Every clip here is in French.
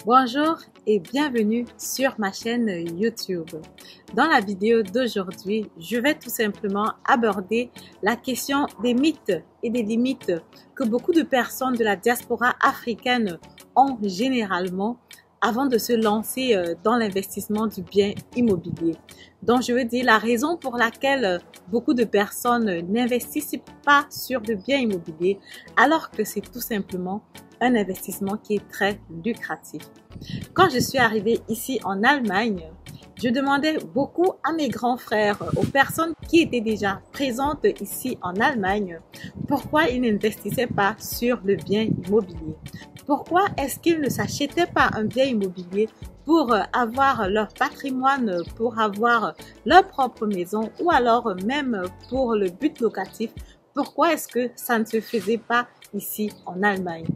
Bonjour et bienvenue sur ma chaîne YouTube. Dans la vidéo d'aujourd'hui, je vais tout simplement aborder la question des mythes et des limites que beaucoup de personnes de la diaspora africaine ont généralement avant de se lancer dans l'investissement du bien immobilier. Donc, je veux dire la raison pour laquelle beaucoup de personnes n'investissent pas sur le bien immobilier alors que c'est tout simplement un investissement qui est très lucratif. Quand je suis arrivée ici en Allemagne, je demandais beaucoup à mes grands frères, aux personnes qui étaient déjà présentes ici en Allemagne, pourquoi ils n'investissaient pas sur le bien immobilier. Pourquoi est-ce qu'ils ne s'achetaient pas un bien immobilier pour avoir leur patrimoine, pour avoir leur propre maison ou alors même pour le but locatif? Pourquoi est-ce que ça ne se faisait pas ici en Allemagne?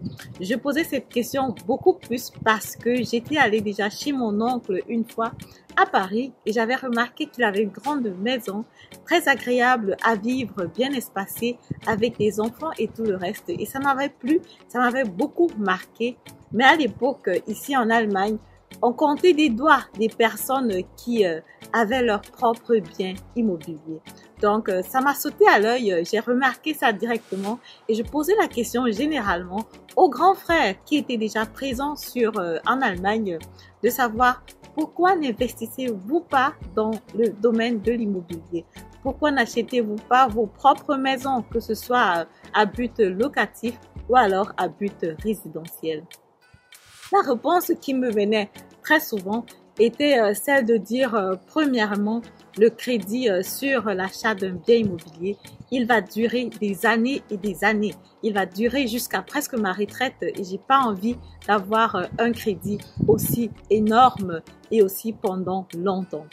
Je posais cette question beaucoup plus parce que j'étais allée déjà chez mon oncle une fois à Paris et j'avais remarqué qu'il avait une grande maison très agréable à vivre, bien espacée avec des enfants et tout le reste. Et ça m'avait plu, ça m'avait beaucoup marqué. Mais à l'époque, ici en Allemagne, on comptait des doigts des personnes qui avaient leur propre bien immobilier. Donc, ça m'a sauté à l'œil, j'ai remarqué ça directement et je posais la question généralement aux grands frères qui étaient déjà présents en Allemagne de savoir pourquoi n'investissez-vous pas dans le domaine de l'immobilier? Pourquoi n'achetez-vous pas vos propres maisons, que ce soit à but locatif ou alors à but résidentiel? La réponse qui me venait très souvent était celle de dire premièrement, le crédit sur l'achat d'un bien immobilier, il va durer des années et des années. Il va durer jusqu'à presque ma retraite et j'ai pas envie d'avoir un crédit aussi énorme et aussi pendant longtemps.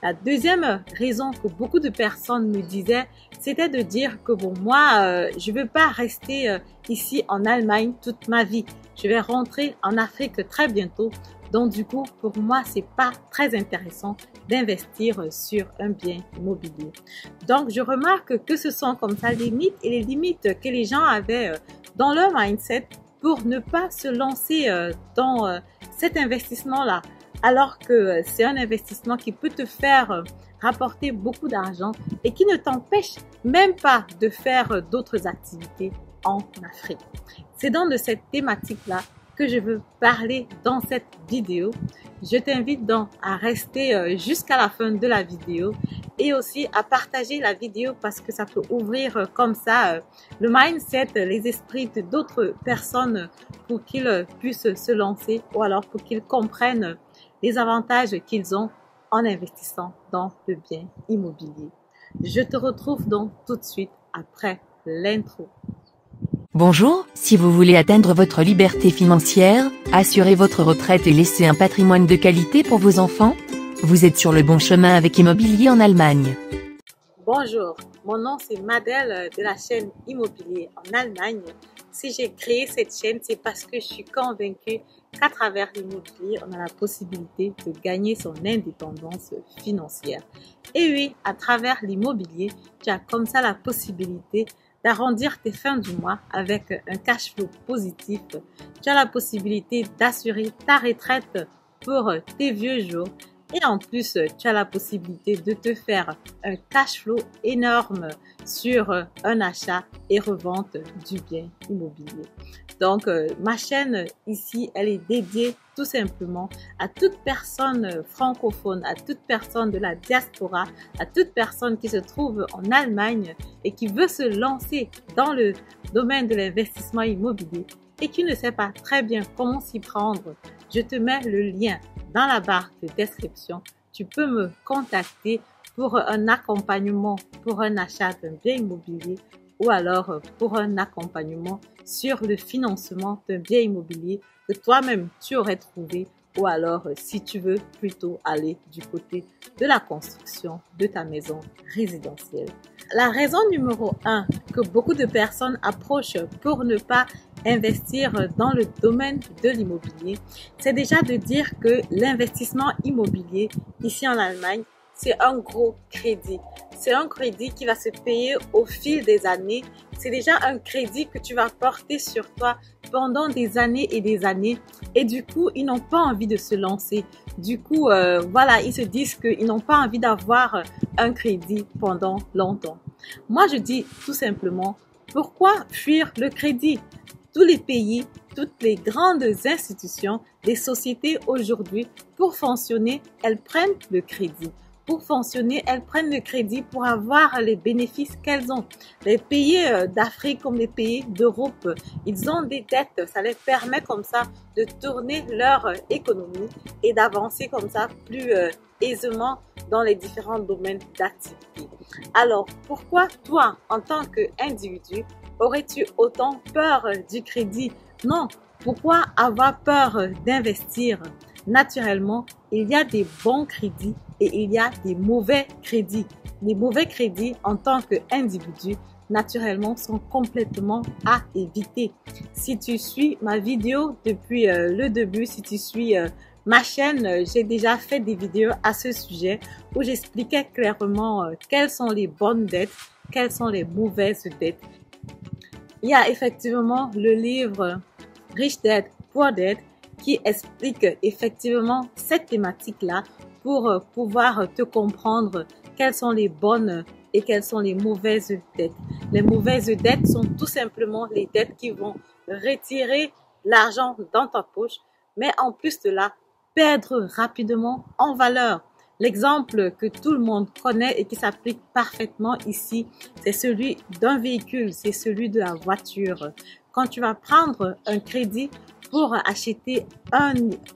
La deuxième raison que beaucoup de personnes me disaient, c'était de dire que bon, moi, je veux pas rester ici en Allemagne toute ma vie. Je vais rentrer en Afrique très bientôt. Donc, du coup, pour moi, c'est pas très intéressant d'investir sur un bien immobilier. Donc, je remarque que ce sont comme ça les mythes et les limites que les gens avaient dans leur mindset pour ne pas se lancer dans cet investissement-là, alors que c'est un investissement qui peut te faire rapporter beaucoup d'argent et qui ne t'empêche même pas de faire d'autres activités en Afrique. C'est donc de cette thématique-là que je veux parler dans cette vidéo. Je t'invite donc à rester jusqu'à la fin de la vidéo et aussi à partager la vidéo parce que ça peut ouvrir comme ça le mindset, les esprits d'autres personnes pour qu'ils puissent se lancer ou alors pour qu'ils comprennent les avantages qu'ils ont en investissant dans le bien immobilier. Je te retrouve donc tout de suite après l'intro. Bonjour, si vous voulez atteindre votre liberté financière, assurer votre retraite et laisser un patrimoine de qualité pour vos enfants, vous êtes sur le bon chemin avec Immobilier en Allemagne. Bonjour, mon nom c'est Madel de la chaîne Immobilier en Allemagne. Si j'ai créé cette chaîne, c'est parce que je suis convaincue qu'à travers l'immobilier, on a la possibilité de gagner son indépendance financière. Et oui, à travers l'immobilier, tu as comme ça la possibilité d'arrondir tes fins du mois avec un cash flow positif. Tu as la possibilité d'assurer ta retraite pour tes vieux jours. Et en plus, tu as la possibilité de te faire un cash flow énorme sur un achat et revente du bien immobilier. Donc, ma chaîne ici, elle est dédiée tout simplement à toute personne francophone, à toute personne de la diaspora, à toute personne qui se trouve en Allemagne et qui veut se lancer dans le domaine de l'investissement immobilier et qui ne sait pas très bien comment s'y prendre. Je te mets le lien dans la barre de description. Tu peux me contacter pour un accompagnement pour un achat d'un bien immobilier ou alors pour un accompagnement sur le financement d'un bien immobilier que toi-même tu aurais trouvé ou alors si tu veux plutôt aller du côté de la construction de ta maison résidentielle. La raison numéro 1 que beaucoup de personnes approchent pour ne pas investir dans le domaine de l'immobilier, c'est déjà de dire que l'investissement immobilier ici en Allemagne, c'est un gros crédit. c'est un crédit qui va se payer au fil des années. C'est déjà un crédit que tu vas porter sur toi pendant des années et des années. Et du coup, ils n'ont pas envie de se lancer. Du coup, voilà, ils se disent qu'ils n'ont pas envie d'avoir un crédit pendant longtemps. Moi, je dis tout simplement, pourquoi fuir le crédit? Tous les pays, toutes les grandes institutions, les sociétés aujourd'hui, pour fonctionner, elles prennent le crédit. Pour fonctionner, elles prennent le crédit pour avoir les bénéfices qu'elles ont. Les pays d'Afrique comme les pays d'Europe, ils ont des dettes. Ça les permet comme ça de tourner leur économie et d'avancer comme ça plus aisément dans les différents domaines d'activité. Alors, pourquoi toi, en tant qu'individu, aurais-tu autant peur du crédit? Non. Pourquoi avoir peur d'investir? Naturellement, il y a des bons crédits et il y a des mauvais crédits. Les mauvais crédits en tant qu'individu, naturellement, sont complètement à éviter. Si tu suis ma vidéo depuis le début, si tu suis ma chaîne, j'ai déjà fait des vidéos à ce sujet où j'expliquais clairement quelles sont les bonnes dettes, quelles sont les mauvaises dettes. Il y a effectivement le livre Rich Dad, Poor Dad qui explique effectivement cette thématique-là pour pouvoir te comprendre quelles sont les bonnes et quelles sont les mauvaises dettes. Les mauvaises dettes sont tout simplement les dettes qui vont retirer l'argent dans ta poche, mais en plus de là, perdre rapidement en valeur. L'exemple que tout le monde connaît et qui s'applique parfaitement ici, c'est celui d'un véhicule, c'est celui de la voiture. Quand tu vas prendre un crédit pour acheter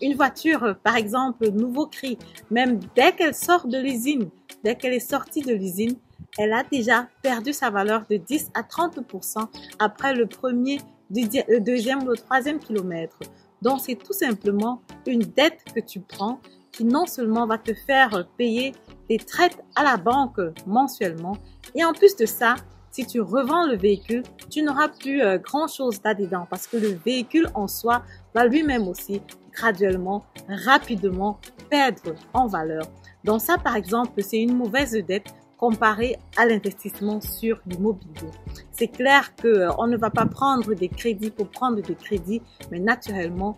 une voiture, par exemple, nouveau cri, même dès qu'elle sort de l'usine, dès qu'elle est sortie de l'usine, elle a déjà perdu sa valeur de 10 à 30% après le premier, le deuxième ou le troisième kilomètre. Donc, c'est tout simplement une dette que tu prends qui non seulement va te faire payer des traites à la banque mensuellement, et en plus de ça, si tu revends le véhicule, tu n'auras plus grand-chose là-dedans parce que le véhicule en soi va lui-même aussi graduellement, rapidement perdre en valeur. Donc ça, par exemple, c'est une mauvaise dette comparée à l'investissement sur l'immobilier. C'est clair qu'on ne va pas prendre des crédits pour prendre des crédits, mais naturellement,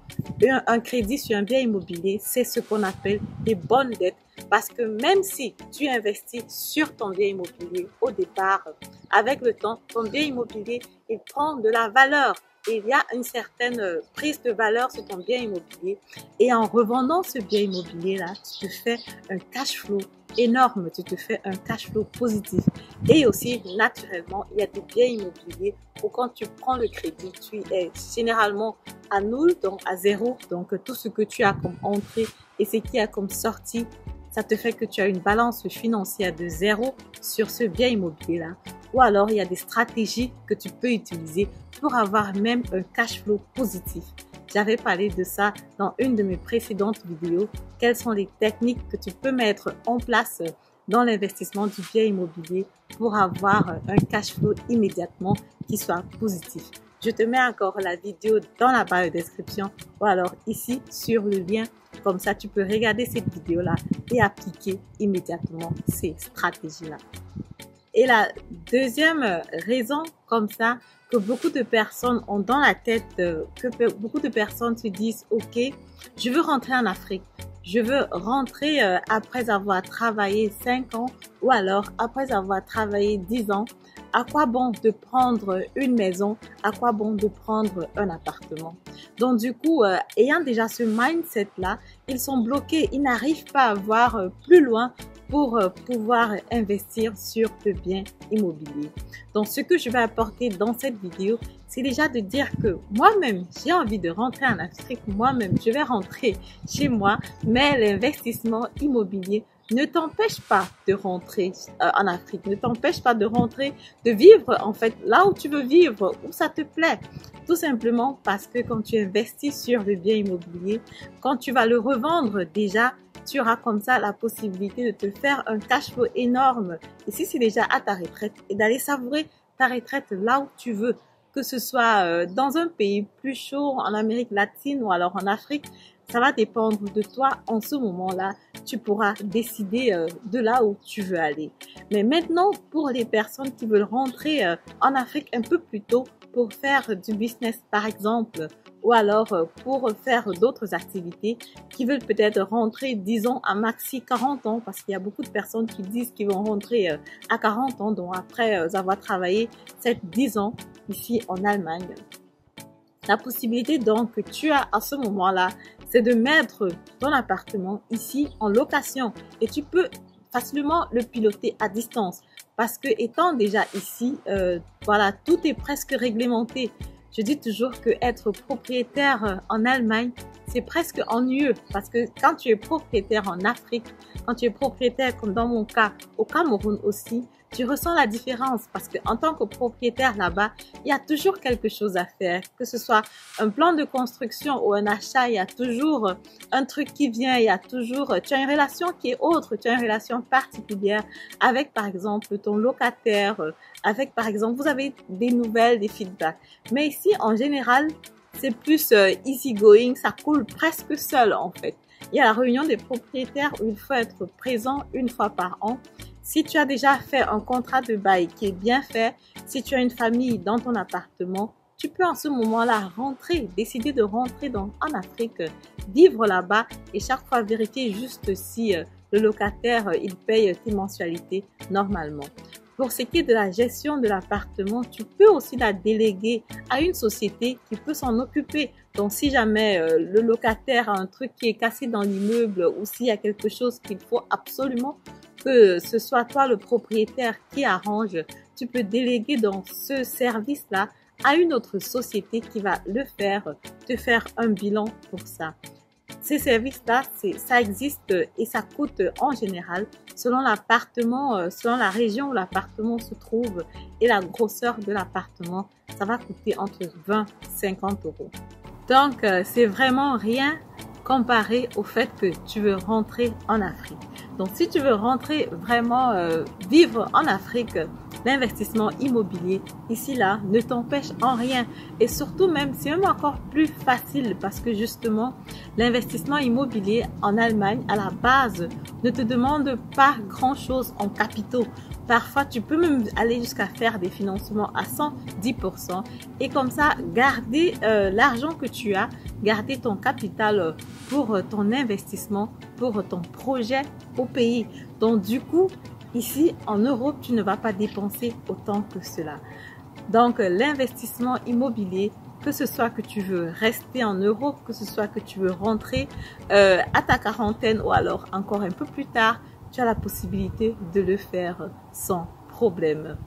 un crédit sur un bien immobilier, c'est ce qu'on appelle des bonnes dettes. Parce que même si tu investis sur ton bien immobilier au départ, avec le temps, ton bien immobilier, il prend de la valeur. Et il y a une certaine prise de valeur sur ton bien immobilier. Et en revendant ce bien immobilier-là, tu te fais un cash flow énorme, tu te fais un cash flow positif. Et aussi, naturellement, il y a des biens immobiliers où quand tu prends le crédit, tu es généralement à nul, donc à zéro. Donc, tout ce que tu as comme entrée et ce qui a comme sortie, ça te fait que tu as une balance financière de zéro sur ce bien immobilier-là. Ou alors, il y a des stratégies que tu peux utiliser pour avoir même un cash flow positif. J'avais parlé de ça dans une de mes précédentes vidéos. Quelles sont les techniques que tu peux mettre en place dans l'investissement du bien immobilier pour avoir un cash flow immédiatement qui soit positif. Je te mets encore la vidéo dans la barre de description ou alors ici sur le lien. Comme ça, tu peux regarder cette vidéo-là et appliquer immédiatement ces stratégies-là. Et la deuxième raison comme ça que beaucoup de personnes ont dans la tête, que beaucoup de personnes se disent « Ok, je veux rentrer en Afrique. Je veux rentrer après avoir travaillé 5 ans ou alors après avoir travaillé 10 ans. À quoi bon de prendre une maison? À quoi bon de prendre un appartement ?» Donc du coup, ayant déjà ce mindset-là, ils sont bloqués. Ils n'arrivent pas à voir plus loin pour pouvoir investir sur le bien immobilier. Donc, ce que je vais apporter dans cette vidéo, c'est déjà de dire que moi-même, j'ai envie de rentrer en Afrique. Moi-même, je vais rentrer chez moi, mais l'investissement immobilier ne t'empêche pas de rentrer en Afrique, ne t'empêche pas de rentrer, de vivre en fait là où tu veux vivre, où ça te plaît. Tout simplement parce que quand tu investis sur le bien immobilier, quand tu vas le revendre déjà, tu auras comme ça la possibilité de te faire un cash flow énorme. Et si c'est déjà à ta retraite, et d'aller savourer ta retraite là où tu veux, que ce soit dans un pays plus chaud, en Amérique latine ou alors en Afrique, ça va dépendre de toi en ce moment-là. tu pourras décider de là où tu veux aller. Mais maintenant, pour les personnes qui veulent rentrer en Afrique un peu plus tôt pour faire du business par exemple, ou alors pour faire d'autres activités, qui veulent peut-être rentrer, disons, à maxi 40 ans, parce qu'il y a beaucoup de personnes qui disent qu'ils vont rentrer à 40 ans, donc après avoir travaillé 7-10 ans ici en Allemagne. La possibilité donc que tu as à ce moment-là, c'est de mettre ton appartement ici en location et tu peux facilement le piloter à distance parce que étant déjà ici, voilà, tout est presque réglementé. Je dis toujours que être propriétaire en Allemagne, c'est presque ennuyeux parce que quand tu es propriétaire en Afrique, quand tu es propriétaire comme dans mon cas au Cameroun aussi, tu ressens la différence parce que en tant que propriétaire là-bas, il y a toujours quelque chose à faire. Que ce soit un plan de construction ou un achat, il y a toujours un truc qui vient, il y a toujours, tu as une relation qui est autre, tu as une relation particulière avec par exemple ton locataire, avec par exemple, vous avez des nouvelles, des feedbacks. Mais ici, en général, c'est plus easy going, ça coule presque seul en fait. Il y a la réunion des propriétaires où il faut être présent une fois par an. Si tu as déjà fait un contrat de bail qui est bien fait, si tu as une famille dans ton appartement, tu peux en ce moment-là rentrer, décider de rentrer en Afrique, vivre là-bas et chaque fois vérifier juste si le locataire il paye tes mensualités normalement. Pour ce qui est de la gestion de l'appartement, tu peux aussi la déléguer à une société qui peut s'en occuper. Donc, si jamais le locataire a un truc qui est cassé dans l'immeuble ou s'il y a quelque chose qu'il faut absolument que ce soit toi le propriétaire qui arrange, tu peux déléguer dans ce service-là à une autre société qui va le faire, te faire un bilan pour ça. Ces services-là, ça existe et ça coûte en général, selon l'appartement, selon la région où l'appartement se trouve et la grosseur de l'appartement, ça va coûter entre 20 et 50 euros. Donc, c'est vraiment rien comparé au fait que tu veux rentrer en Afrique. Donc, si tu veux rentrer vraiment vivre en Afrique, l'investissement immobilier, ici, là, ne t'empêche en rien. Et surtout même, c'est même encore plus facile parce que justement, l'investissement immobilier en Allemagne, à la base, ne te demande pas grand-chose en capitaux. Parfois, tu peux même aller jusqu'à faire des financements à 110% et comme ça, garder l'argent que tu as, garder ton capital pour ton investissement, pour ton projet au pays. Donc, du coup, ici, en Europe, tu ne vas pas dépenser autant que cela. Donc, l'investissement immobilier, que ce soit que tu veux rester en Europe, que ce soit que tu veux rentrer à ta quarantaine ou alors encore un peu plus tard, tu as la possibilité de le faire sans problème.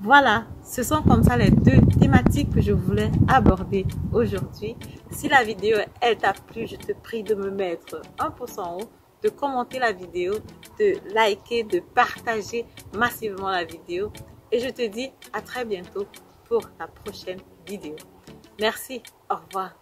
Voilà, ce sont comme ça les deux thématiques que je voulais aborder aujourd'hui. Si la vidéo, elle t'a plu, je te prie de me mettre un pouce en haut, de commenter la vidéo, de liker, de partager massivement la vidéo. Et je te dis à très bientôt pour la prochaine vidéo. Merci, au revoir.